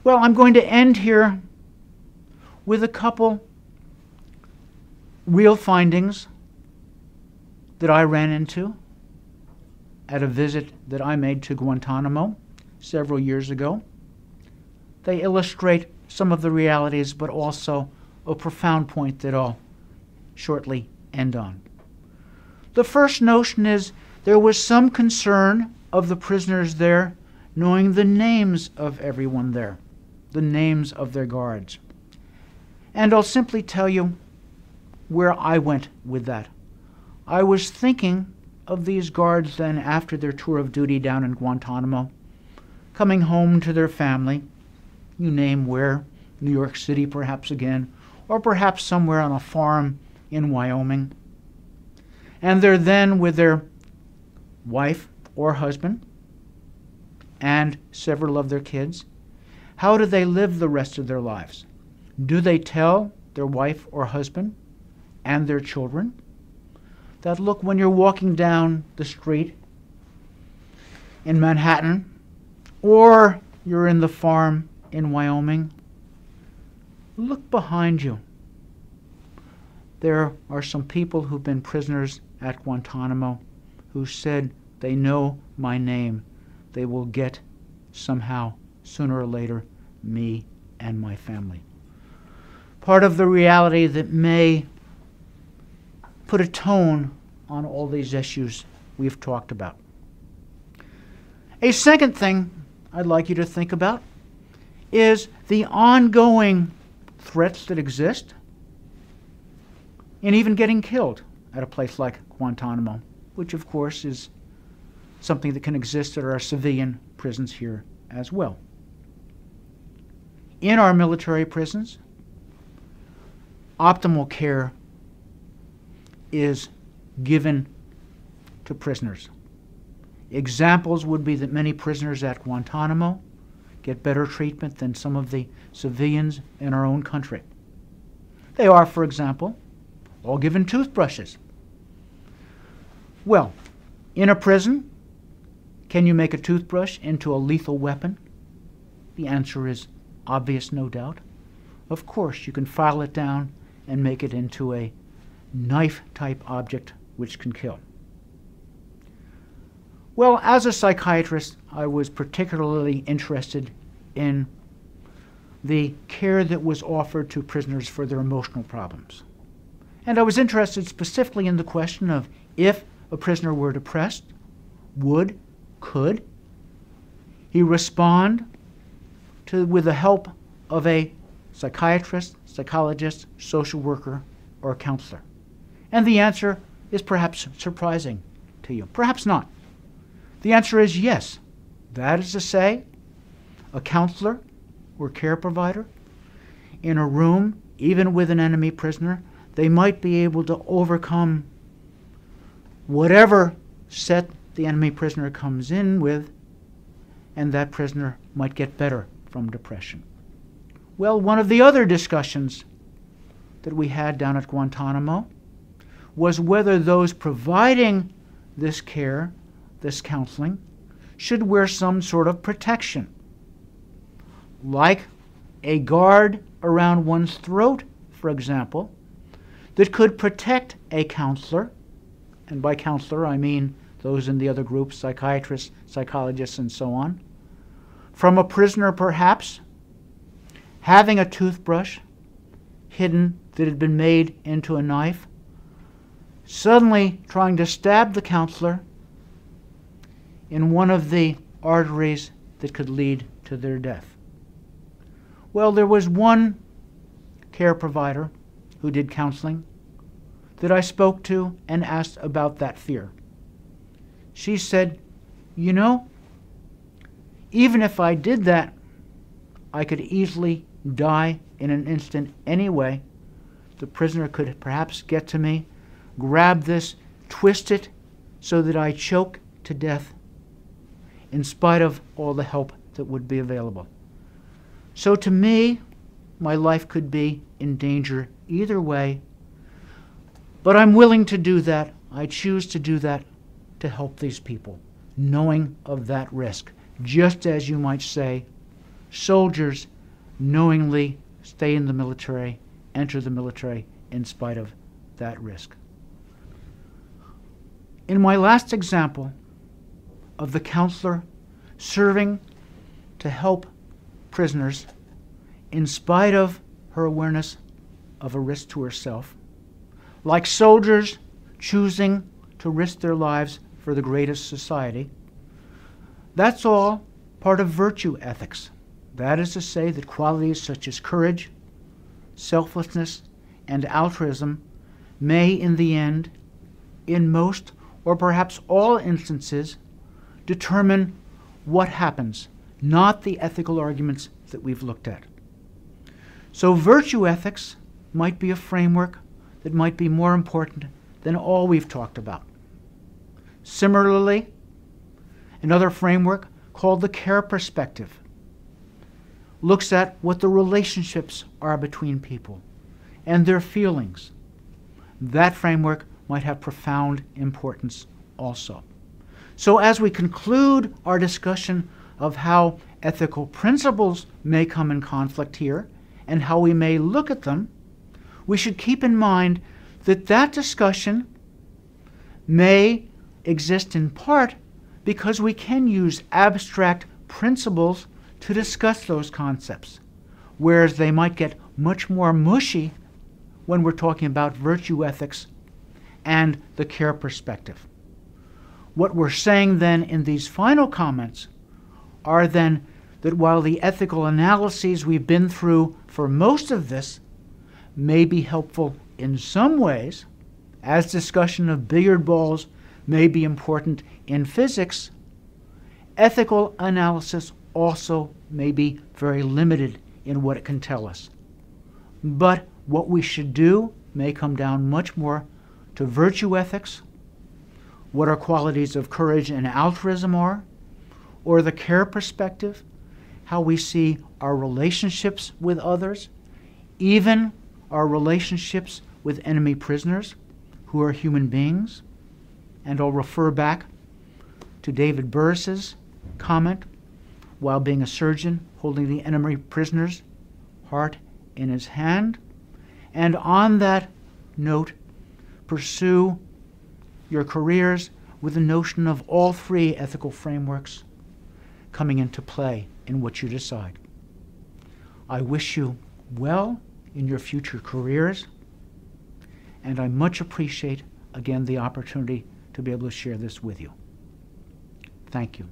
Well, I'm going to end here with a couple real findings that I ran into at a visit that I made to Guantanamo several years ago. They illustrate some of the realities, but also a profound point that I'll shortly end on. The first notion is there was some concern of the prisoners there knowing the names of everyone there, the names of their guards. And I'll simply tell you where I went with that. I was thinking of these guards then after their tour of duty down in Guantanamo, coming home to their family, you name where, New York City perhaps again, or perhaps somewhere on a farm in Wyoming. And they're then with their wife or husband and several of their kids. How do they live the rest of their lives? Do they tell their wife or husband and their children that, look, when you're walking down the street in Manhattan or you're in the farm in Wyoming, look behind you. There are some people who've been prisoners at Guantanamo who said they know my name. They will get somehow, sooner or later, me and my family. Part of the reality that may put a tone on all these issues we've talked about. A second thing I'd like you to think about is the ongoing threats that exist in even getting killed at a place like Guantanamo, which of course is something that can exist at our civilian prisons here as well. In our military prisons, optimal care is given to prisoners. Examples would be that many prisoners at Guantanamo get better treatment than some of the civilians in our own country. They are, for example, all given toothbrushes. Well, in a prison, can you make a toothbrush into a lethal weapon? The answer is obvious, no doubt. Of course, you can file it down and make it into a knife-type object which can kill. Well, as a psychiatrist, I was particularly interested in the care that was offered to prisoners for their emotional problems. And I was interested specifically in the question of if a prisoner were depressed, could he respond with the help of a psychiatrist, psychologist, social worker, or a counselor? And the answer is perhaps surprising to you. Perhaps not. The answer is yes. That is to say, a counselor or care provider in a room, even with an enemy prisoner, they might be able to overcome whatever set the enemy prisoner comes in with, and that prisoner might get better from depression. Well, one of the other discussions that we had down at Guantanamo was whether those providing this care, this counseling, should wear some sort of protection, like a guard around one's throat, for example, that could protect a counselor, and by counselor I mean those in the other groups, psychiatrists, psychologists, and so on, from a prisoner perhaps having a toothbrush hidden that had been made into a knife, suddenly trying to stab the counselor in one of the arteries that could lead to their death. Well, there was one care provider who did counseling that I spoke to and asked about that fear. She said, you know, even if I did that, I could easily die in an instant anyway. The prisoner could perhaps get to me, grab this, twist it so that I choke to death, in spite of all the help that would be available. So to me, my life could be in danger either way, but I'm willing to do that. I choose to do that to help these people, knowing of that risk. Just as you might say, soldiers knowingly stay in the military, enter the military in spite of that risk. In my last example of the counselor serving to help prisoners in spite of her awareness of a risk to herself, like soldiers choosing to risk their lives for the greatest society, that's all part of virtue ethics. That is to say that qualities such as courage, selflessness, and altruism may in the end, in most or perhaps all instances, determine what happens, not the ethical arguments that we've looked at. So virtue ethics might be a framework that might be more important than all we've talked about. Similarly, another framework called the care perspective looks at what the relationships are between people and their feelings. That framework might have profound importance also. So as we conclude our discussion of how ethical principles may come in conflict here and how we may look at them, we should keep in mind that that discussion may exist in part because we can use abstract principles to discuss those concepts, whereas they might get much more mushy when we're talking about virtue ethics and the care perspective. What we're saying then in these final comments are then that while the ethical analyses we've been through for most of this may be helpful in some ways, as discussion of billiard balls may be important in physics, ethical analysis also may be very limited in what it can tell us. But what we should do may come down much more to virtue ethics, what our qualities of courage and altruism are, or the care perspective, how we see our relationships with others, even our relationships with enemy prisoners who are human beings. And I'll refer back to David Burris's comment while being a surgeon holding the enemy prisoner's heart in his hand. And on that note, pursue your careers with the notion of all three ethical frameworks coming into play in what you decide. I wish you well in your future careers, and I much appreciate, again, the opportunity to be able to share this with you. Thank you.